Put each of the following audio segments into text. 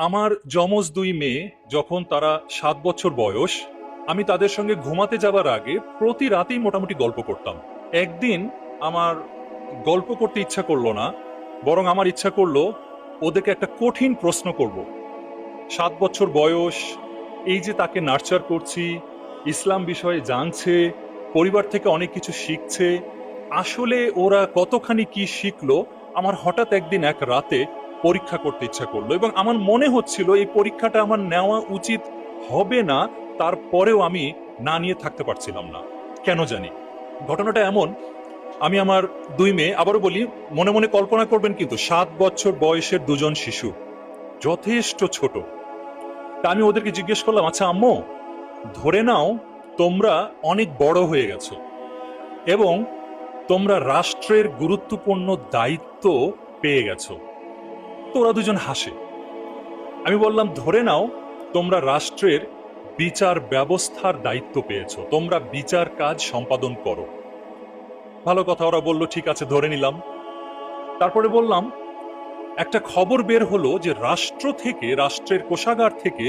আমার যমজ দুই মেয়ে যখন তারা 7 বছর বয়স, আমি তাদের সঙ্গে ঘুমাতে যাবার আগে প্রতি রাতেই মোটামুটি গল্প করতাম। একদিন আমার গল্প করতে ইচ্ছা করলো না, বরং আমার ইচ্ছা করলো ওদেরকে একটা কঠিন প্রশ্ন করব। 7 বছর বয়স, এই যে তাকে নার্চার করছি, ইসলাম বিষয়ে জানছে, পরিবার থেকে অনেক কিছু শিখছে, আসলে ওরা কতখানি কি শিখলো আমার হঠাৎ একদিন এক রাতে পরীক্ষা করতে ইচ্ছা করলো, এবং আমার মনে হচ্ছিল এই পরীক্ষাটা আমার নেওয়া উচিত হবে না, তারপরেও আমি না নিয়ে থাকতে পারছিলাম না, কেন জানি। ঘটনাটা এমন, আমি আমার দুই মেয়ে, আবারও বলি, মনে মনে কল্পনা করবেন কিন্তু 7 বছর বয়সের দুজন শিশু, যথেষ্ট ছোট। তা আমি ওদেরকে জিজ্ঞেস করলাম, আচ্ছা আম্মু, ধরে নাও তোমরা অনেক বড় হয়ে গেছো এবং তোমরা রাষ্ট্রের গুরুত্বপূর্ণ দায়িত্ব পেয়ে গেছো। তো ওরা দুজন হাসে। আমি বললাম, ধরে নাও তোমরা রাষ্ট্রের বিচার ব্যবস্থার দায়িত্ব পেয়েছো, তোমরা বিচার কাজ সম্পাদন করো। ভালো কথা, ওরা বলল ঠিক আছে, ধরে নিলাম। তারপরে বললাম, একটা খবর বের হলো যে রাষ্ট্র থেকে, রাষ্ট্রের কোষাগার থেকে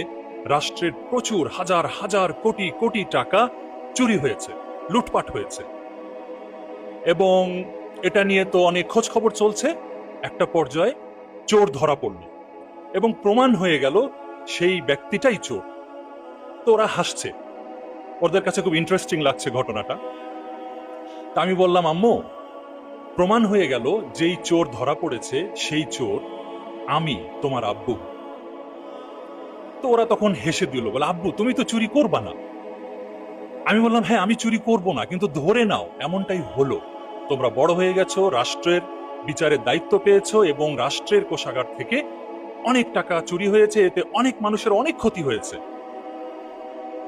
রাষ্ট্রের প্রচুর হাজার হাজার কোটি কোটি টাকা চুরি হয়েছে, লুটপাট হয়েছে, এবং এটা নিয়ে তো অনেক খোঁজ খবর চলছে। একটা পর্যায়ে চোর ধরা পড়ল এবং প্রমাণ হয়ে গেল সেই ব্যক্তিটাই চোর। তো ওরা হাসছে, ওদের কাছে খুব ইন্টারেস্টিং লাগছে ঘটনাটা। তা আমি বললাম, আম্মু, প্রমাণ হয়ে গেল যেই চোর ধরা পড়েছে সেই চোর আমি, তোমার আব্বু। তো ওরা তখন হেসে দিল, বলে, আব্বু তুমি তো চুরি করবা না। আমি বললাম, হ্যাঁ আমি চুরি করব না, কিন্তু ধরে নাও এমনটাই হলো, তোমরা বড় হয়ে গেছো, রাষ্ট্রের বিচারের দায়িত্ব পেয়েছো এবং রাষ্ট্রের কোষাগার থেকে অনেক টাকা চুরি হয়েছে, এতে অনেক মানুষের অনেক ক্ষতি হয়েছে,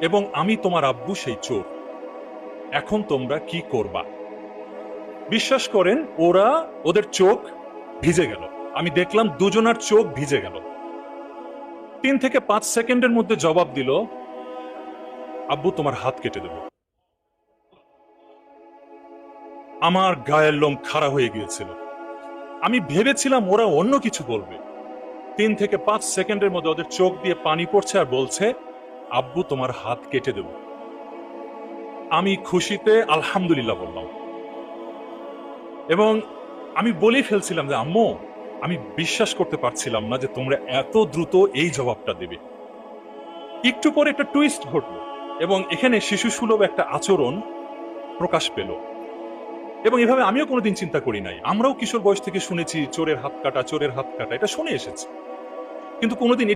এবং আমি তোমার আব্বু সেই চোর। এখন তোমরা কি করবা? বিশ্বাস করেন, ওদের চোখ ভিজে গেল। আমি দেখলাম দুজনার চোখ ভিজে গেল। 3 থেকে 5 সেকেন্ডের মধ্যে জবাব দিল, আব্বু তোমার হাত কেটে দেব। আমার গায়ের লোম খাড়া হয়ে গিয়েছিল। আমি ভেবেছিলাম ওরা অন্য কিছু বলবে। 3 থেকে 5 সেকেন্ডের মধ্যে ওদের চোখ দিয়ে পানি পড়ছে আর বলছে, আব্বু তোমার হাত কেটে দেব। আমি খুশিতে আলহামদুলিল্লাহ বললাম, এবং আমি বলেই ফেলছিলাম যে, আম্মু, আমি বিশ্বাস করতে পারছিলাম না যে তোমরা এত দ্রুত এই জবাবটা দেবে। একটু পরে একটা টুইস্ট ঘটল এবং এখানে শিশু সুলভ একটা আচরণ প্রকাশ পেল, এবং এভাবে আমিও কোনোদিন চিন্তা করি নাই। আমরাও কিশোর বয়স থেকে শুনেছি চোরের হাত কাটা, চোরের হাত কাটা, এটা শুনে এসেছি, কিন্তু কোনোদিন